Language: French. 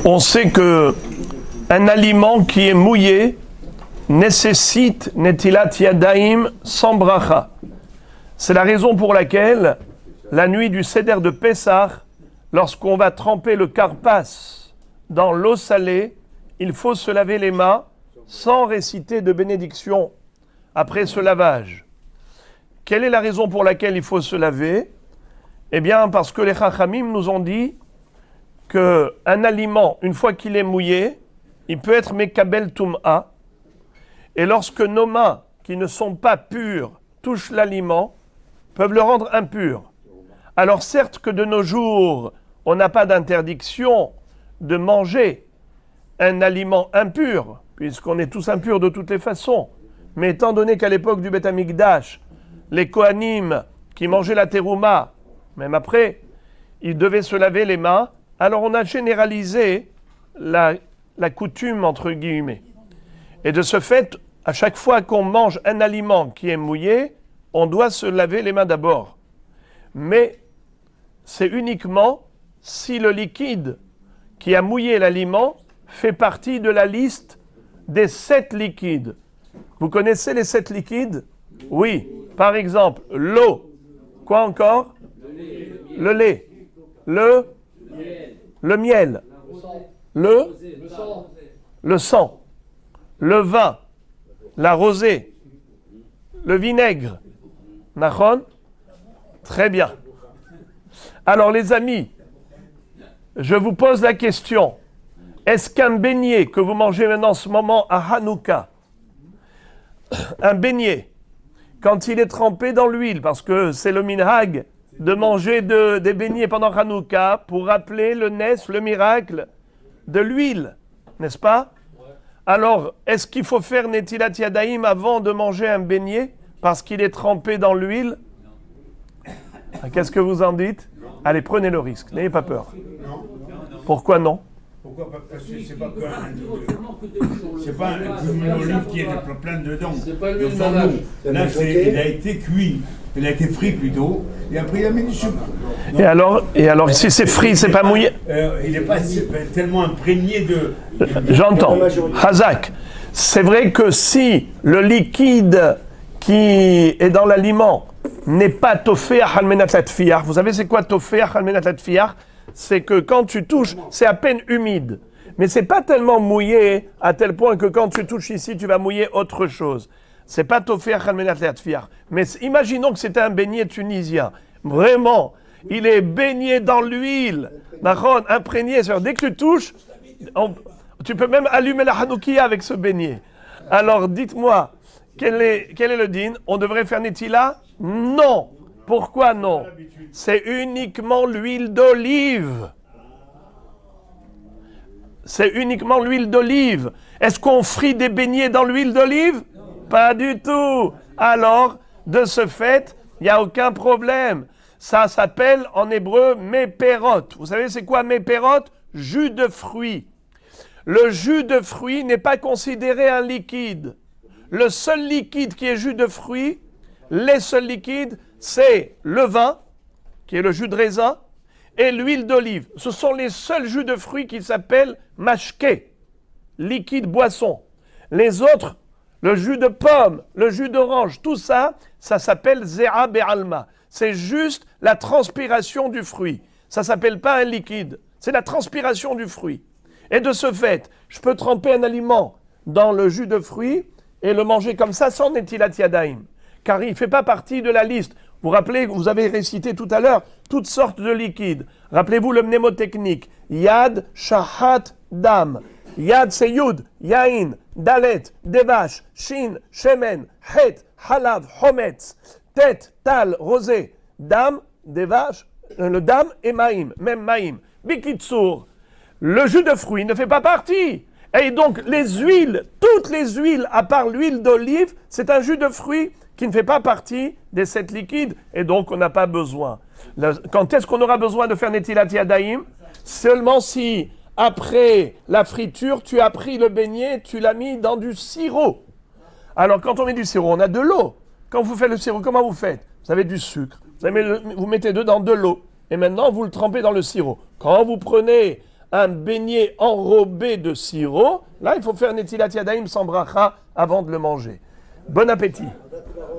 On sait que un aliment qui est mouillé nécessite netilat yadayim sans bracha. C'est la raison pour laquelle, la nuit du Seder de Pessah, lorsqu'on va tremper le karpas dans l'eau salée, il faut se laver les mains sans réciter de bénédiction après ce lavage. Quelle est la raison pour laquelle il faut se laver? Eh bien, parce que les Chachamim nous ont dit qu'un aliment, une fois qu'il est mouillé, il peut être mekabel tum'a. Et lorsque nos mains, qui ne sont pas pures, touchent l'aliment, peuvent le rendre impur. Alors certes que de nos jours, on n'a pas d'interdiction de manger un aliment impur, puisqu'on est tous impurs de toutes les façons. Mais étant donné qu'à l'époque du Beth Amikdash, les Kohanim qui mangeaient la terouma, même après, ils devaient se laver les mains, alors on a généralisé la coutume, entre guillemets. Et de ce fait, à chaque fois qu'on mange un aliment qui est mouillé, on doit se laver les mains d'abord. Mais c'est uniquement si le liquide qui a mouillé l'aliment fait partie de la liste des 7 liquides. Vous connaissez les 7 liquides? Oui. Par exemple, l'eau. Quoi encore? Le lait. Le miel. Le sang. Le vin. La rosée. Le vinaigre. Nachon? Très bien. Alors les amis, je vous pose la question. Est-ce qu'un beignet que vous mangez maintenant en ce moment à Hanouka, un beignet, quand il est trempé dans l'huile, parce que c'est le minhag de manger des beignets pendant Hanouka pour rappeler le le miracle de l'huile, n'est-ce pas? Alors, est-ce qu'il faut faire netilat yadayim avant de manger un beignet parce qu'il est trempé dans l'huile? Qu'est-ce que vous en dites? Allez, prenez le risque, n'ayez pas peur. Pourquoi non? Pourquoi pas? Parce que c'est pas un olive qui est plein dedans. C'est pas l'huile malade. Là, il a été cuit. Il a été frit plutôt. Et après, il a mis du sucre. Et alors, si c'est frit, c'est pas mouillé? Il n'est pas tellement imprégné de... J'entends. Hazak. C'est vrai que si le liquide qui est dans l'aliment n'est pas tofé à halmenat latfiar, vous savez c'est quoi tofé à halmenat latfiar? C'est que quand tu touches, c'est à peine humide. Mais c'est pas tellement mouillé à tel point que quand tu touches ici, tu vas mouiller autre chose. C'est pas tofé à halmenat latfiar. Mais imaginons que c'était un beignet tunisien. Vraiment, il est baigné dans l'huile. Nahon, imprégné. Dès que tu touches, tu peux même allumer la hanoukia avec ce beignet. Alors dites-moi, quel est le din? On devrait faire netila? Non. Pourquoi non? C'est uniquement l'huile d'olive. C'est uniquement l'huile d'olive. Est-ce qu'on frit des beignets dans l'huile d'olive? Pas du tout. Alors, de ce fait, il n'y a aucun problème. Ça s'appelle en hébreu méperot. Vous savez c'est quoi méperot? Jus de fruits. Le jus de fruits n'est pas considéré un liquide. Le seul liquide qui est jus de fruits, les seuls liquides, c'est le vin, qui est le jus de raisin, et l'huile d'olive. Ce sont les seuls jus de fruits qui s'appellent mashke, liquide boisson. Les autres, le jus de pomme, le jus d'orange, tout ça, ça s'appelle zera be'alma. C'est juste la transpiration du fruit. Ça ne s'appelle pas un liquide, c'est la transpiration du fruit. Et de ce fait, je peux tremper un aliment dans le jus de fruit et le manger comme ça sans netilat yadayim, car il ne fait pas partie de la liste. Vous vous rappelez, vous avez récité tout à l'heure toutes sortes de liquides. Rappelez-vous le mnémotechnique. Yad, shahat, dam. Yad c'est yud, yain, dalet, devash, shin, shemen, het, halav, hometz, tet, tal, rosé, dam, devash, le dam et maïm, même maïm. Bikitsur, le jus de fruits ne fait pas partie. Et donc les huiles, toutes les huiles à part l'huile d'olive, c'est un jus de fruits qui ne fait pas partie des 7 liquides, et donc on n'a pas besoin. Quand est-ce qu'on aura besoin de faire netilat yadayim? Seulement si, après la friture, tu as pris le beignet, tu l'as mis dans du sirop. Alors quand on met du sirop, on a de l'eau. Quand vous faites le sirop, comment vous faites? Vous avez du sucre, vous mettez dedans de l'eau, et maintenant vous le trempez dans le sirop. Quand vous prenez un beignet enrobé de sirop, là il faut faire Netilat Yadayim sans bracha avant de le manger. Bon appétit.